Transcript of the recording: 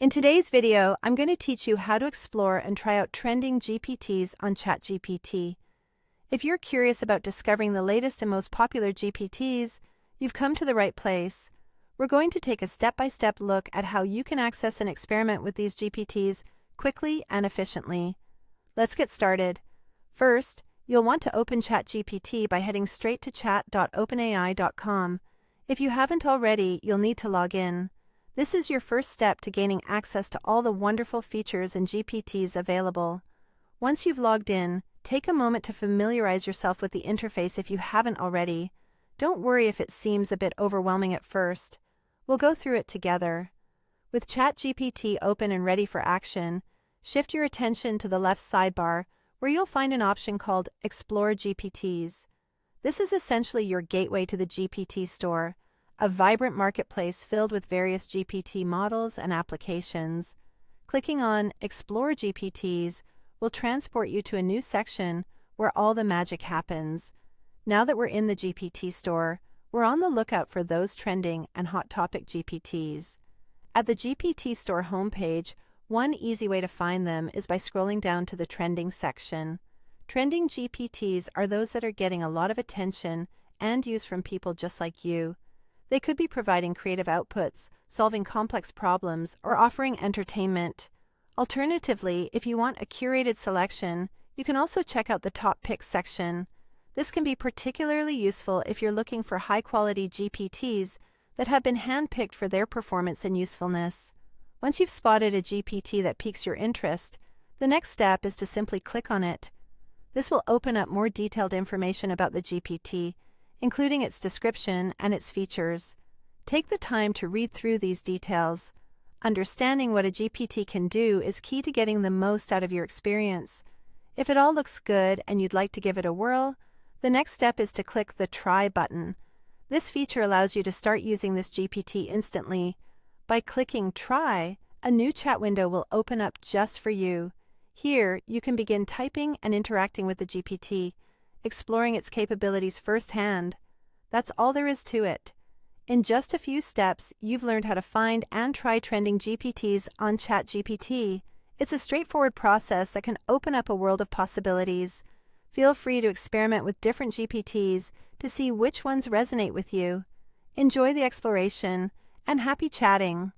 In today's video, I'm going to teach you how to explore and try out trending GPTs on ChatGPT. If you're curious about discovering the latest and most popular GPTs, you've come to the right place. We're going to take a step-by-step look at how you can access and experiment with these GPTs quickly and efficiently. Let's get started. First, you'll want to open ChatGPT by heading straight to chat.openai.com. If you haven't already, you'll need to log in. This is your first step to gaining access to all the wonderful features and GPTs available. Once you've logged in, take a moment to familiarize yourself with the interface if you haven't already. Don't worry if it seems a bit overwhelming at first. We'll go through it together. With ChatGPT open and ready for action, shift your attention to the left sidebar where you'll find an option called Explore GPTs. This is essentially your gateway to the GPT store, a vibrant marketplace filled with various GPT models and applications. Clicking on Explore GPTs will transport you to a new section where all the magic happens. Now that we're in the GPT store, we're on the lookout for those trending and hot topic GPTs. At the GPT store homepage, one easy way to find them is by scrolling down to the trending section. Trending GPTs are those that are getting a lot of attention and use from people just like you. They could be providing creative outputs, solving complex problems, or offering entertainment. Alternatively, if you want a curated selection, you can also check out the Top Picks section. This can be particularly useful if you're looking for high-quality GPTs that have been handpicked for their performance and usefulness. Once you've spotted a GPT that piques your interest, the next step is to simply click on it. This will open up more detailed information about the GPT, including its description and its features. Take the time to read through these details. Understanding what a GPT can do is key to getting the most out of your experience. If it all looks good and you'd like to give it a whirl, the next step is to click the Try button. This feature allows you to start using this GPT instantly. By clicking Try, a new chat window will open up just for you. Here, you can begin typing and interacting with the GPT, exploring its capabilities firsthand. That's all there is to it. In just a few steps, you've learned how to find and try trending GPTs on ChatGPT. It's a straightforward process that can open up a world of possibilities. Feel free to experiment with different GPTs to see which ones resonate with you. Enjoy the exploration, and happy chatting!